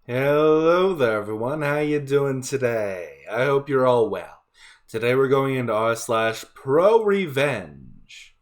Hello there, everyone. How you doing today? I hope you're all well. Today we're going into r/prorevenge,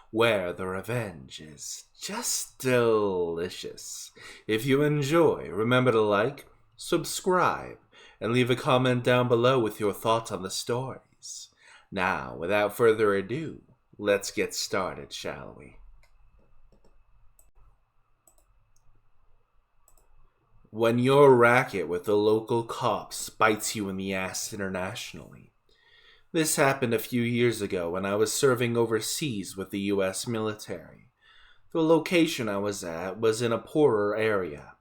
where the revenge is just delicious. If you enjoy, remember to like, subscribe, and leave a comment down below with your thoughts on the stories. Now, without further ado, let's get started, shall we? When your racket with the local cops bites you in the ass internationally. This happened a few years ago when I was serving overseas with the US military. The location I was at was in a poorer area.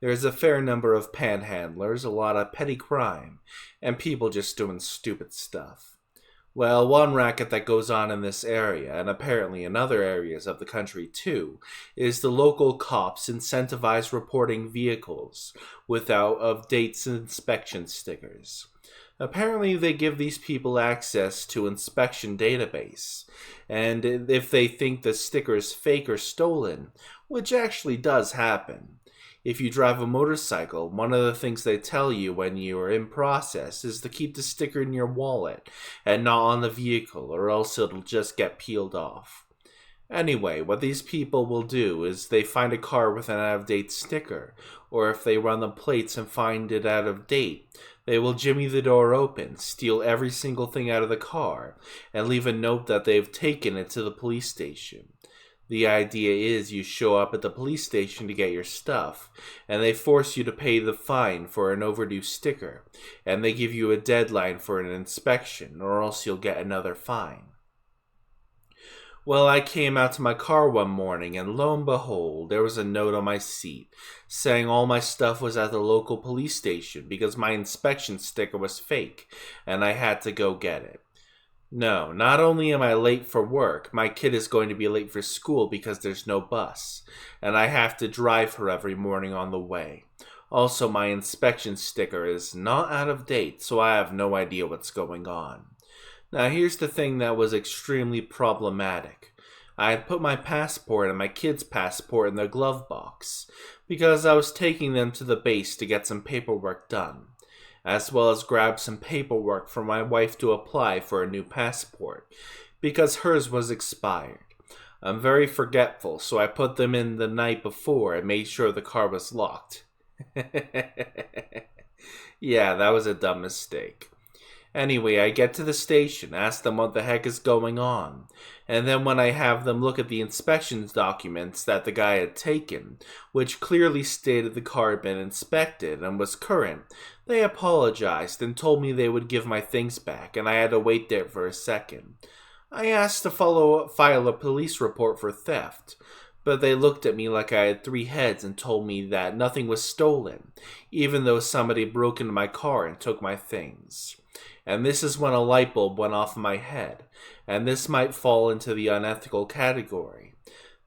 There's a fair number of panhandlers, a lot of petty crime, and people just doing stupid stuff. Well, one racket that goes on in this area, and apparently in other areas of the country too, is the local cops incentivize reporting vehicles without of dates and inspection stickers. Apparently they give these people access to inspection database, and if they think the sticker is fake or stolen, which actually does happen, if you drive a motorcycle, one of the things they tell you when you are in process is to keep the sticker in your wallet and not on the vehicle, or else it'll just get peeled off. Anyway, what these people will do is they find a car with an out of date sticker, or if they run the plates and find it out of date, they will jimmy the door open, steal every single thing out of the car, and leave a note that they've taken it to the police station. The idea is you show up at the police station to get your stuff, and they force you to pay the fine for an overdue sticker, and they give you a deadline for an inspection, or else you'll get another fine. Well, I came out to my car one morning, and lo and behold, there was a note on my seat saying all my stuff was at the local police station because my inspection sticker was fake, and I had to go get it. No, not only am I late for work, my kid is going to be late for school because there's no bus, and I have to drive her every morning on the way. Also, my inspection sticker is not out of date, so I have no idea what's going on. Now, here's the thing that was extremely problematic. I had put my passport and my kid's passport in the glove box because I was taking them to the base to get some paperwork done, as well as grab some paperwork for my wife to apply for a new passport, because hers was expired. I'm very forgetful, so I put them in the night before and made sure the car was locked. Yeah, that was a dumb mistake. Anyway, I get to the station, ask them what the heck is going on, and then when I have them look at the inspections documents that the guy had taken, which clearly stated the car had been inspected and was current, they apologized and told me they would give my things back, and I had to wait there for a second. I asked to file a police report for theft, but they looked at me like I had three heads and told me that nothing was stolen, even though somebody broke into my car and took my things. And this is when a light bulb went off in my head, and this might fall into the unethical category.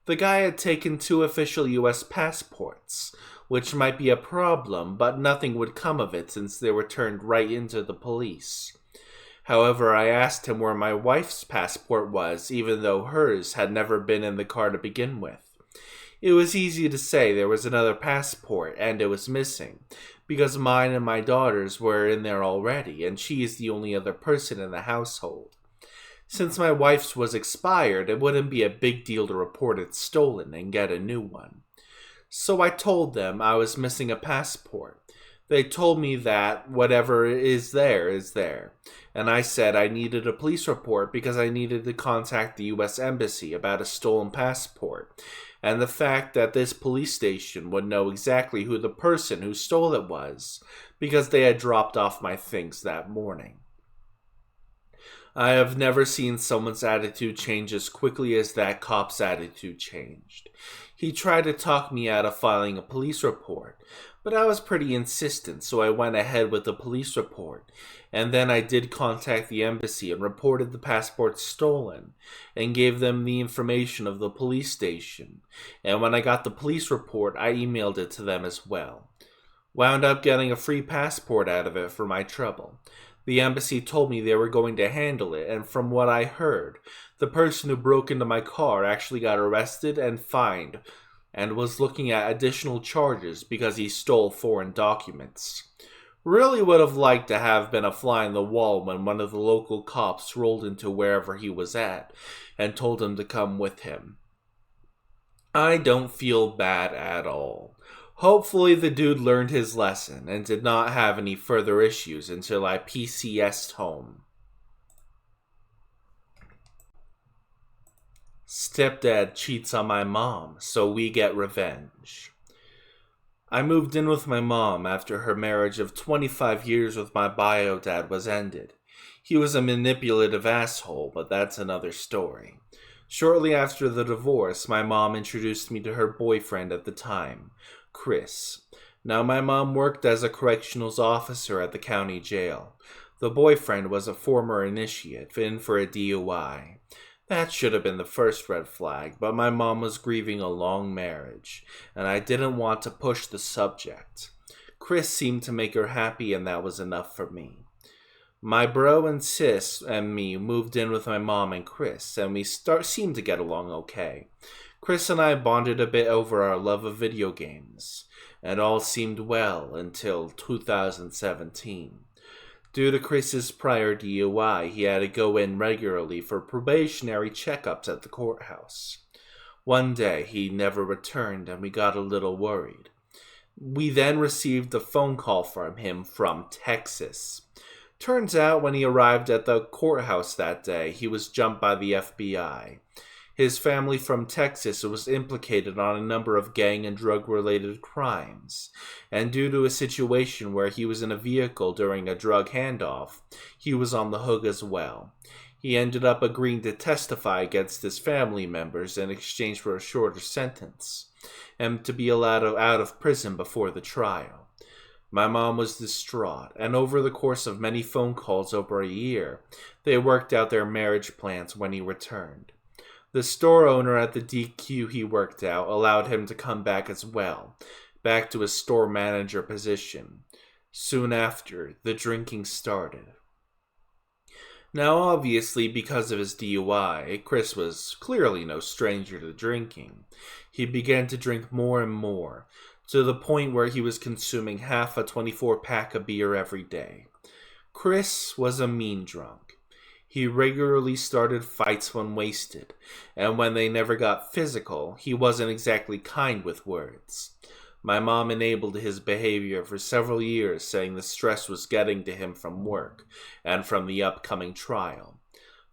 The guy had taken 2 official US passports, which might be a problem, but nothing would come of it since they were turned right into the police. However, I asked him where my wife's passport was, even though hers had never been in the car to begin with. It was easy to say there was another passport, and it was missing, because mine and my daughter's were in there already, and she is the only other person in the household. Since my wife's was expired, it wouldn't be a big deal to report it stolen and get a new one. So I told them I was missing a passport. They told me that whatever is there, and I said I needed a police report because I needed to contact the US Embassy about a stolen passport, and the fact that this police station would know exactly who the person who stole it was, because they had dropped off my things that morning. I have never seen someone's attitude change as quickly as that cop's attitude changed. He tried to talk me out of filing a police report, but I was pretty insistent, so I went ahead with the police report, and then I did contact the embassy and reported the passport stolen, and gave them the information of the police station, and when I got the police report, I emailed it to them as well. Wound up getting a free passport out of it for my trouble. The embassy told me they were going to handle it, and from what I heard, the person who broke into my car actually got arrested and fined and was looking at additional charges because he stole foreign documents. Really would have liked to have been a fly on the wall when one of the local cops rolled into wherever he was at and told him to come with him. I don't feel bad at all. Hopefully the dude learned his lesson and did not have any further issues until I PCS'd home. Stepdad cheats on my mom, so we get revenge. I moved in with my mom after her marriage of 25 years with my bio dad was ended. He was a manipulative asshole, but that's another story. Shortly after the divorce, my mom introduced me to her boyfriend at the time, Chris. Now, my mom worked as a corrections officer at the county jail. The boyfriend was a former initiate, in for a DUI. That should have been the first red flag, but my mom was grieving a long marriage, and I didn't want to push the subject. Chris seemed to make her happy, and that was enough for me. My bro and sis and me moved in with my mom and Chris, and we seemed to get along okay. Chris and I bonded a bit over our love of video games, and all seemed well until 2017. Due to Chris's prior DUI, he had to go in regularly for probationary checkups at the courthouse. One day, he never returned, and we got a little worried. We then received a phone call from him from Texas. Turns out, when he arrived at the courthouse that day, he was jumped by the FBI. His family from Texas was implicated on a number of gang and drug-related crimes, and due to a situation where he was in a vehicle during a drug handoff, he was on the hook as well. He ended up agreeing to testify against his family members in exchange for a shorter sentence, and to be allowed out of prison before the trial. My mom was distraught, and over the course of many phone calls over a year, they worked out their marriage plans when he returned. The store owner at the DQ he worked out allowed him to come back as well, back to his store manager position. Soon after, the drinking started. Now, obviously, because of his DUI, Chris was clearly no stranger to drinking. He began to drink more and more, to the point where he was consuming half a 24-pack of beer every day. Chris was a mean drunk. He regularly started fights when wasted, and when they never got physical, he wasn't exactly kind with words. My mom enabled his behavior for several years, saying the stress was getting to him from work and from the upcoming trial.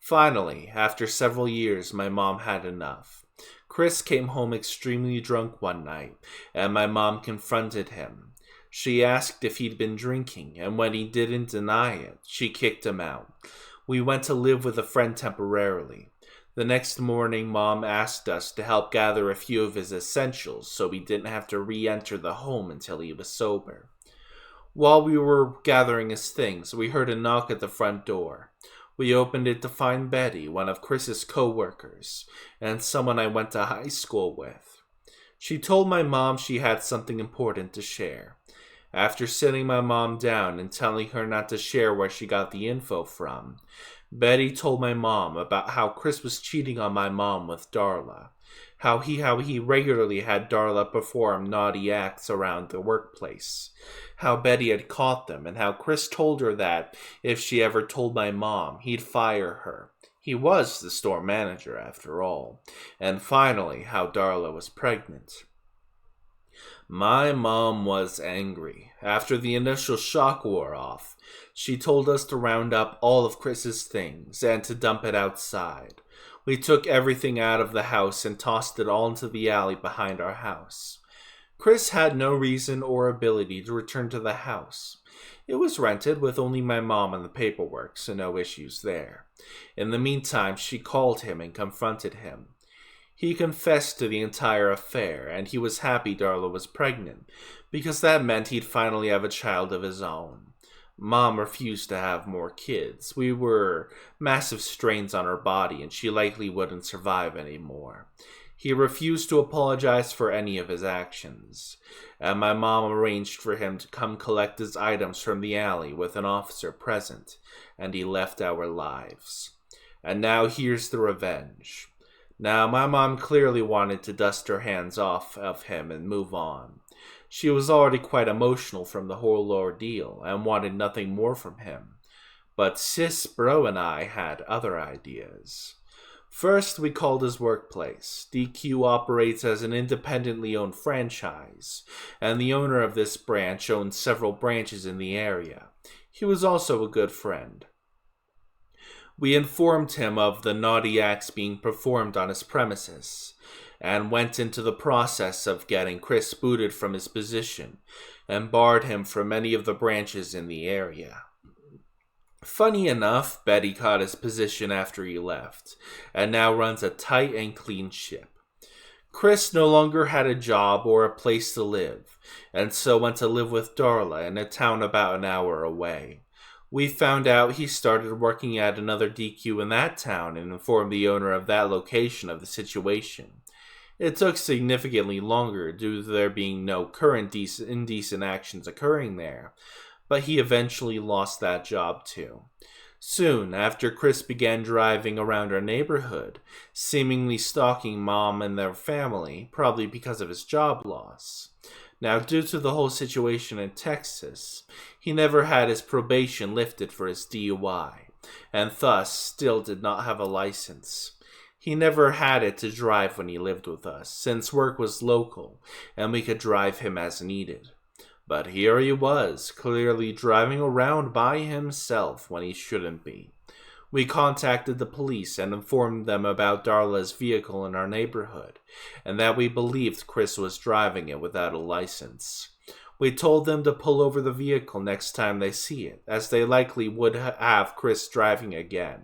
Finally, after several years, my mom had enough. Chris came home extremely drunk one night, and my mom confronted him. She asked if he'd been drinking, and when he didn't deny it, she kicked him out. We went to live with a friend temporarily. The next morning, Mom asked us to help gather a few of his essentials so we didn't have to re-enter the home until he was sober. While we were gathering his things, we heard a knock at the front door. We opened it to find Betty, one of Chris's co-workers, and someone I went to high school with. She told my mom she had something important to share. After sitting my mom down and telling her not to share where she got the info from, Betty told my mom about how Chris was cheating on my mom with Darla, how he regularly had Darla perform naughty acts around the workplace, how Betty had caught them, and how Chris told her that if she ever told my mom, he'd fire her. He was the store manager after all. And finally, how Darla was pregnant. My mom was angry. After the initial shock wore off, she told us to round up all of Chris's things and to dump it outside. We took everything out of the house and tossed it all into the alley behind our house. Chris had no reason or ability to return to the house. It was rented with only my mom and the paperwork, so no issues there. In the meantime, she called him and confronted him. He confessed to the entire affair, and he was happy Darla was pregnant, because that meant he'd finally have a child of his own. Mom refused to have more kids. We were massive strains on her body, and she likely wouldn't survive anymore. He refused to apologize for any of his actions, and my mom arranged for him to come collect his items from the alley with an officer present, and he left our lives. And now here's the revenge. Now, my mom clearly wanted to dust her hands off of him and move on. She was already quite emotional from the whole ordeal and wanted nothing more from him. But Sis, Bro, and I had other ideas. First, we called his workplace. DQ operates as an independently owned franchise, and the owner of this branch owns several branches in the area. He was also a good friend. We informed him of the naughty acts being performed on his premises, and went into the process of getting Chris booted from his position, and barred him from any of the branches in the area. Funny enough, Betty caught his position after he left, and now runs a tight and clean ship. Chris no longer had a job or a place to live, and so went to live with Darla in a town about an hour away. We found out he started working at another DQ in that town and informed the owner of that location of the situation. It took significantly longer due to there being no current indecent actions occurring there, but he eventually lost that job too. Soon after, Chris began driving around our neighborhood, seemingly stalking Mom and their family, probably because of his job loss. Now, due to the whole situation in Texas, he never had his probation lifted for his DUI, and thus still did not have a license. He never had it to drive when he lived with us, since work was local, and we could drive him as needed. But here he was, clearly driving around by himself when he shouldn't be. We contacted the police and informed them about Darla's vehicle in our neighborhood, and that we believed Chris was driving it without a license. We told them to pull over the vehicle next time they see it, as they likely would have Chris driving again.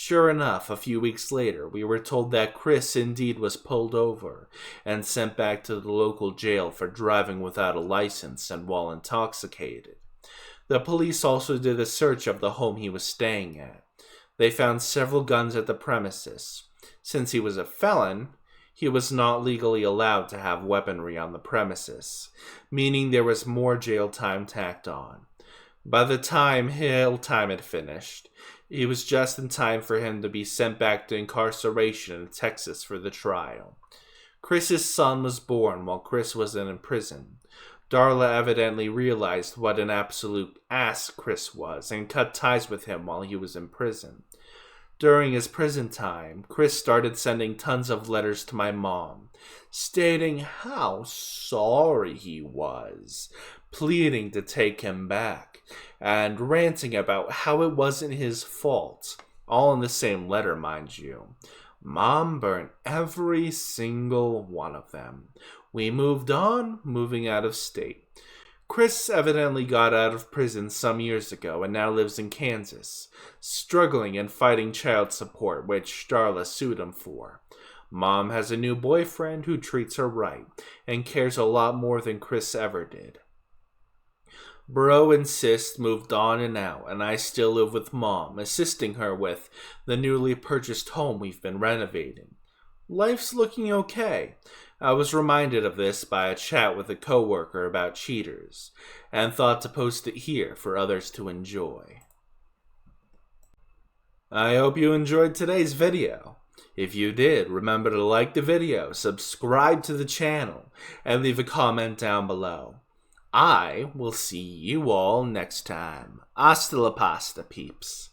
Sure enough, a few weeks later, we were told that Chris indeed was pulled over and sent back to the local jail for driving without a license and while intoxicated. The police also did a search of the home he was staying at. They found several guns at the premises. Since he was a felon, he was not legally allowed to have weaponry on the premises, meaning there was more jail time tacked on. By the time jail time had finished, it was just in time for him to be sent back to incarceration in Texas for the trial. Chris's son was born while Chris was in prison. Darla evidently realized what an absolute ass Chris was and cut ties with him while he was in prison. During his prison time, Chris started sending tons of letters to my mom, stating how sorry he was, pleading to take him back, and ranting about how it wasn't his fault, all in the same letter, mind you. Mom burnt every single one of them. We moved on, moving out of state. Chris evidently got out of prison some years ago and now lives in Kansas, struggling and fighting child support, which Darla sued him for. Mom has a new boyfriend who treats her right and cares a lot more than Chris ever did. Bro and Sis moved on and out, and I still live with Mom, assisting her with the newly purchased home we've been renovating. Life's looking okay. I was reminded of this by a chat with a coworker about cheaters, and thought to post it here for others to enjoy. I hope you enjoyed today's video. If you did, remember to like the video, subscribe to the channel, and leave a comment down below. I will see you all next time. Hasta la pasta, peeps.